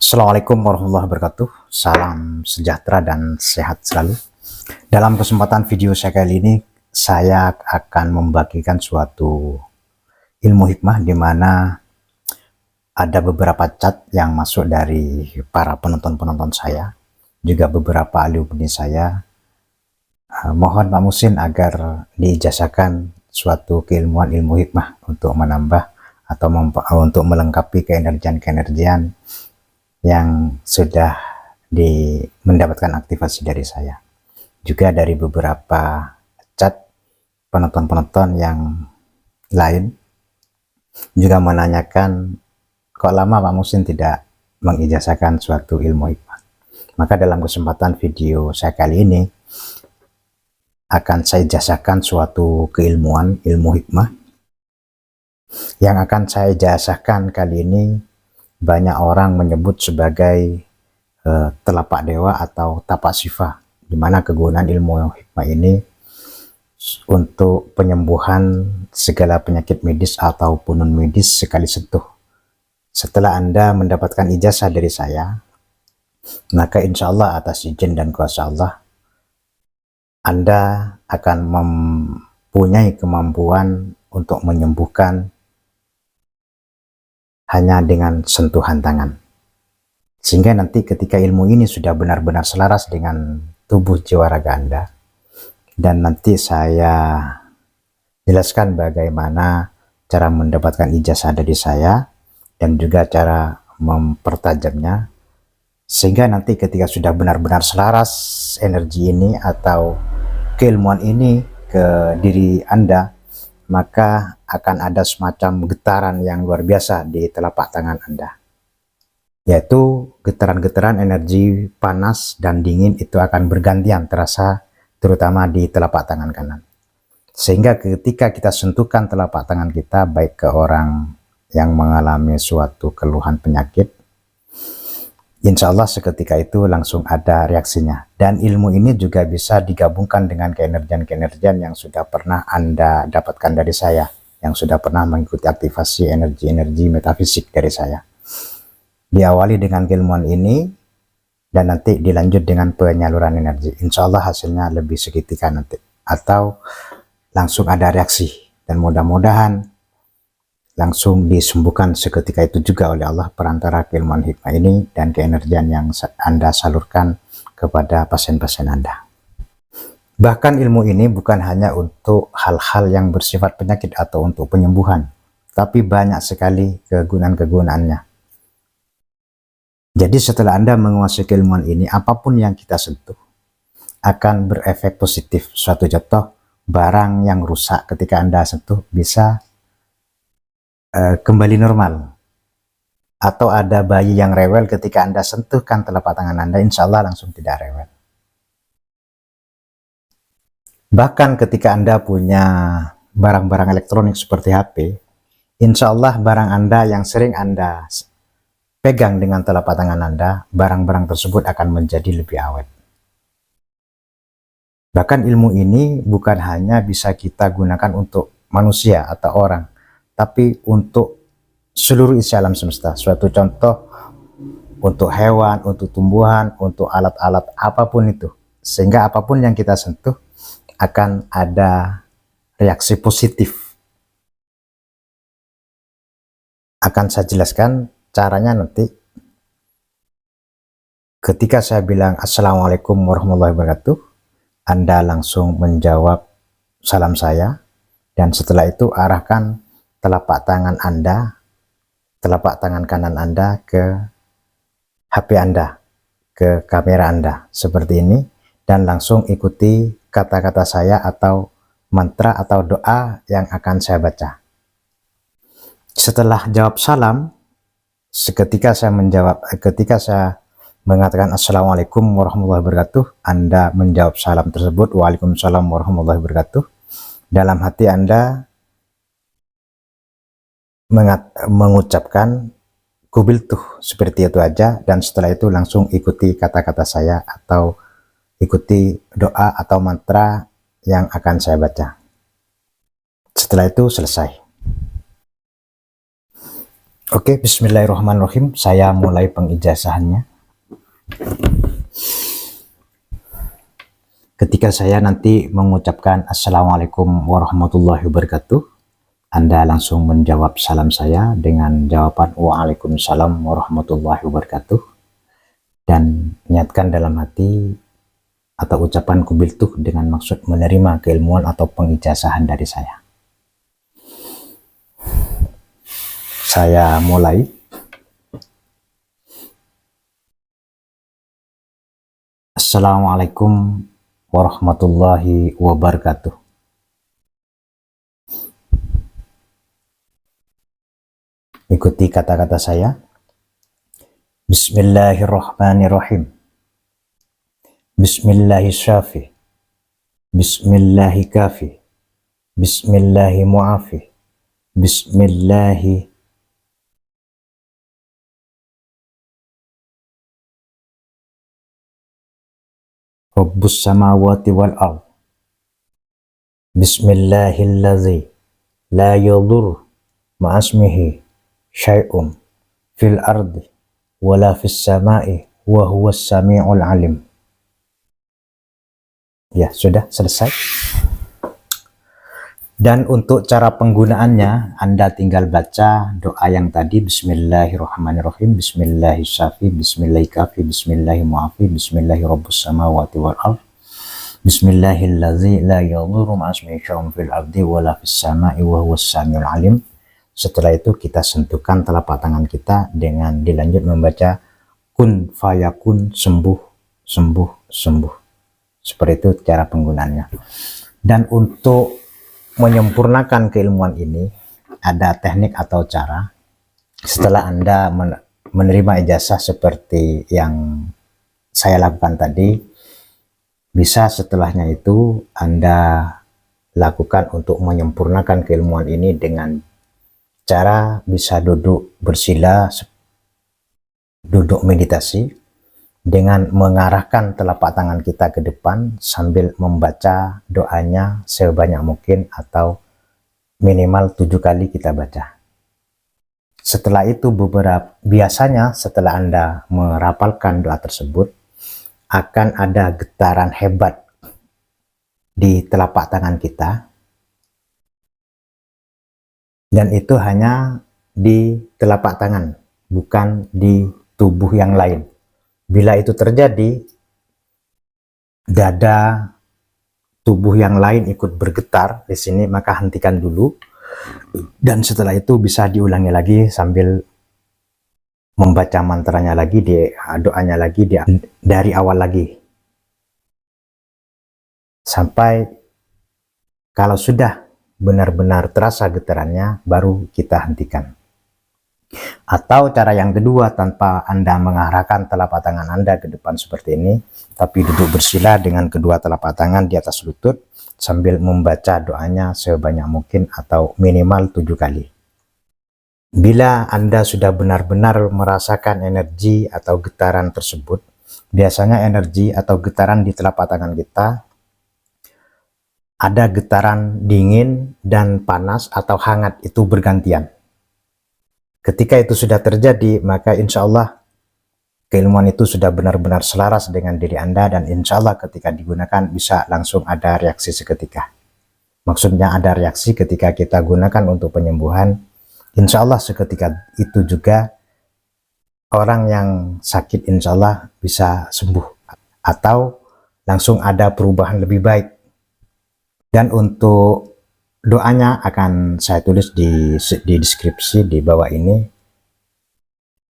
Assalamualaikum warahmatullahi wabarakatuh. Salam sejahtera dan sehat selalu. Dalam kesempatan video saya kali ini, saya akan membagikan suatu ilmu hikmah di mana ada beberapa chat yang masuk dari para penonton-penonton saya, juga beberapa alumni saya. Mohon Pak Musin agar diijazahkan suatu keilmuan ilmu hikmah untuk menambah atau untuk melengkapi keenergian-keenergian yang sudah mendapatkan aktivasi dari saya. Juga dari beberapa chat penonton-penonton yang lain juga menanyakan kok lama Pak Musin tidak mengijazahkan suatu ilmu hikmah. Maka dalam kesempatan video saya kali ini akan saya ijazahkan suatu keilmuan ilmu hikmah. Yang akan saya ijazahkan kali ini banyak orang menyebut sebagai telapak dewa atau tapak sifa, di mana kegunaan ilmu hikmah ini untuk penyembuhan segala penyakit medis ataupun non medis sekali sentuh. Setelah Anda mendapatkan ijazah dari saya, maka insya Allah atas izin dan kuasa Allah, Anda akan mempunyai kemampuan untuk menyembuhkan hanya dengan sentuhan tangan. Sehingga nanti ketika ilmu ini sudah benar-benar selaras dengan tubuh jiwa raga Anda, dan nanti saya jelaskan bagaimana cara mendapatkan ijazah dari saya dan juga cara mempertajamnya, sehingga nanti ketika sudah benar-benar selaras energi ini atau keilmuan ini ke diri Anda, maka akan ada semacam getaran yang luar biasa di telapak tangan Anda, yaitu getaran-getaran energi panas dan dingin itu akan bergantian terasa, terutama di telapak tangan kanan. Sehingga ketika kita sentuhkan telapak tangan kita, baik ke orang yang mengalami suatu keluhan penyakit, insya Allah seketika itu langsung ada reaksinya. Dan ilmu ini juga bisa digabungkan dengan keenergian-keenergian yang sudah pernah Anda dapatkan dari saya, yang sudah pernah mengikuti aktivasi energi-energi metafisik dari saya. Diawali dengan keilmuan ini, dan nanti dilanjut dengan penyaluran energi. Insya Allah hasilnya lebih seketika nanti, atau langsung ada reaksi, dan mudah-mudahan langsung disembuhkan seketika itu juga oleh Allah perantara keilmuan hikmah ini dan keenergian yang Anda salurkan kepada pasien-pasien Anda. Bahkan ilmu ini bukan hanya untuk hal-hal yang bersifat penyakit atau untuk penyembuhan, tapi banyak sekali kegunaan-kegunaannya. Jadi setelah Anda menguasai keilmuan ini, apapun yang kita sentuh akan berefek positif. Suatu contoh, barang yang rusak ketika Anda sentuh bisa kembali normal. Atau ada bayi yang rewel ketika Anda sentuhkan telapak tangan Anda, insya Allah langsung tidak rewel. Bahkan ketika Anda punya barang-barang elektronik seperti HP, insya Allah barang Anda yang sering Anda pegang dengan telapak tangan Anda, barang-barang tersebut akan menjadi lebih awet. Bahkan ilmu ini bukan hanya bisa kita gunakan untuk manusia atau orang, tapi untuk seluruh isi alam semesta. Suatu contoh untuk hewan, untuk tumbuhan, untuk alat-alat apapun itu. Sehingga apapun yang kita sentuh akan ada reaksi positif. Akan saya jelaskan caranya nanti. Ketika saya bilang Assalamualaikum warahmatullahi wabarakatuh, Anda langsung menjawab salam saya, dan setelah itu arahkan telapak tangan Anda, telapak tangan kanan Anda ke HP Anda, ke kamera Anda seperti ini, dan langsung ikuti kata-kata saya atau mantra atau doa yang akan saya baca. Setelah jawab salam, ketika saya mengatakan Assalamualaikum warahmatullahi wabarakatuh, Anda menjawab salam tersebut Waalaikumsalam warahmatullahi wabarakatuh. Dalam hati Anda mengucapkan kubiltuh, seperti itu aja, dan setelah itu langsung ikuti kata-kata saya atau ikuti doa atau mantra yang akan saya baca. Setelah itu selesai. Oke, bismillahirrahmanirrahim. Saya mulai pengijazahannya. Ketika saya nanti mengucapkan Assalamualaikum warahmatullahi wabarakatuh, Anda langsung menjawab salam saya dengan jawaban Waalaikumsalam warahmatullahi wabarakatuh. Dan niatkan dalam hati atau ucapan kubiltuh dengan maksud menerima keilmuan atau pengijazahan dari saya. Saya mulai. Assalamualaikum warahmatullahi wabarakatuh. Ikuti kata-kata saya. Bismillahirrahmanirrahim. Bismillahirrahmanirrahim. Bismillahirrahmanirrahim. Bismillahirrahmanirrahim. Bismillahirrahmanirrahim. Rabbus samawati wal ard. Bismillahilladzi la yadurru ma'asmihi syai'un fil ardi wala fis sama'i wa huwas sami'ul alim. Ya, sudah selesai. Dan untuk cara penggunaannya, Anda tinggal baca doa yang tadi, Bismillahirrahmanirrahim, Bismillahirrahmanirrahim, Bismillahirrahmanirrahim, Bismillahirrahmanirrahim, Bismillahirrahmanirrahim, Bismillahilladzi la yadurru ma'asmihi syai'un fil ardi wala fis sama'i wa huwas samiul alim. Setelah itu kita sentuhkan telapak tangan kita dengan dilanjut membaca kun fayakun, sembuh, sembuh, sembuh. Seperti itu cara penggunaannya. Dan untuk menyempurnakan keilmuan ini, ada teknik atau cara. Setelah Anda menerima ijazah seperti yang saya lakukan tadi, bisa setelahnya itu Anda lakukan untuk menyempurnakan keilmuan ini dengan cara bisa duduk bersila, duduk meditasi, dengan mengarahkan telapak tangan kita ke depan sambil membaca doanya sebanyak mungkin atau minimal 7 kali kita baca. Setelah itu biasanya setelah Anda merapalkan doa tersebut, akan ada getaran hebat di telapak tangan kita, dan itu hanya di telapak tangan, bukan di tubuh yang lain. Bila itu terjadi, dada tubuh yang lain ikut bergetar di sini, maka hentikan dulu. Dan setelah itu bisa diulangi lagi sambil membaca mantranya lagi, doanya lagi dari awal lagi. Sampai kalau sudah benar-benar terasa getarannya, baru kita hentikan. Atau cara yang kedua, tanpa Anda mengarahkan telapak tangan Anda ke depan seperti ini, tapi duduk bersila dengan kedua telapak tangan di atas lutut sambil membaca doanya sebanyak mungkin atau minimal 7 kali. Bila Anda sudah benar-benar merasakan energi atau getaran tersebut, biasanya energi atau getaran di telapak tangan kita ada getaran dingin dan panas atau hangat, itu bergantian. Ketika itu sudah terjadi, maka insya Allah keilmuan itu sudah benar-benar selaras dengan diri Anda, dan insya Allah ketika digunakan bisa langsung ada reaksi seketika. Maksudnya ada reaksi ketika kita gunakan untuk penyembuhan, insya Allah seketika itu juga orang yang sakit insya Allah bisa sembuh atau langsung ada perubahan lebih baik. Dan untuk doanya akan saya tulis di deskripsi di bawah ini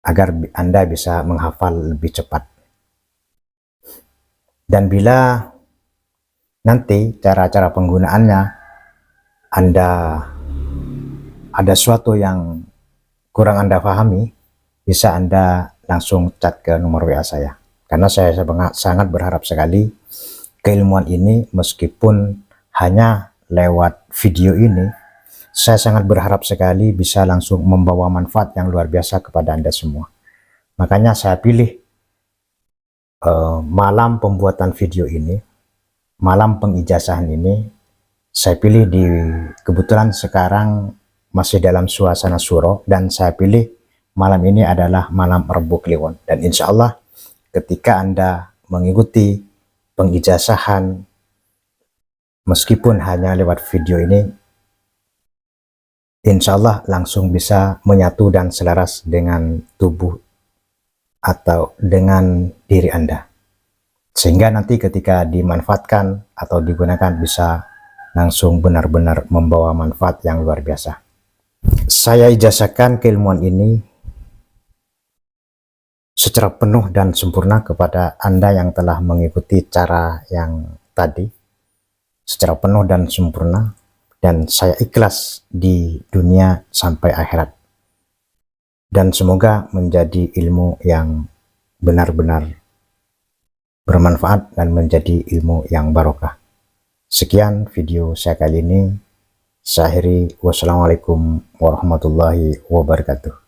agar Anda bisa menghafal lebih cepat. Dan bila nanti cara-cara penggunaannya Anda ada sesuatu yang kurang Anda pahami, bisa Anda langsung chat ke nomor WA saya. Karena saya sangat berharap sekali keilmuan ini, meskipun hanya lewat video ini, saya sangat berharap sekali bisa langsung membawa manfaat yang luar biasa kepada Anda semua. Makanya saya pilih malam pembuatan video ini, malam pengijazahan ini, saya pilih kebetulan sekarang masih dalam suasana syuro, dan saya pilih malam ini adalah malam Rebo Kliwon, dan insya Allah ketika Anda mengikuti pengijazahan meskipun hanya lewat video ini, insya Allah langsung bisa menyatu dan selaras dengan tubuh atau dengan diri Anda, sehingga nanti ketika dimanfaatkan atau digunakan bisa langsung benar-benar membawa manfaat yang luar biasa. Saya ijazahkan keilmuan ini secara penuh dan sempurna kepada Anda yang telah mengikuti cara yang tadi secara penuh dan sempurna, dan saya ikhlas di dunia sampai akhirat, dan semoga menjadi ilmu yang benar-benar bermanfaat dan menjadi ilmu yang barokah. Sekian video saya kali ini. Saya akhiri. Wassalamualaikum warahmatullahi wabarakatuh.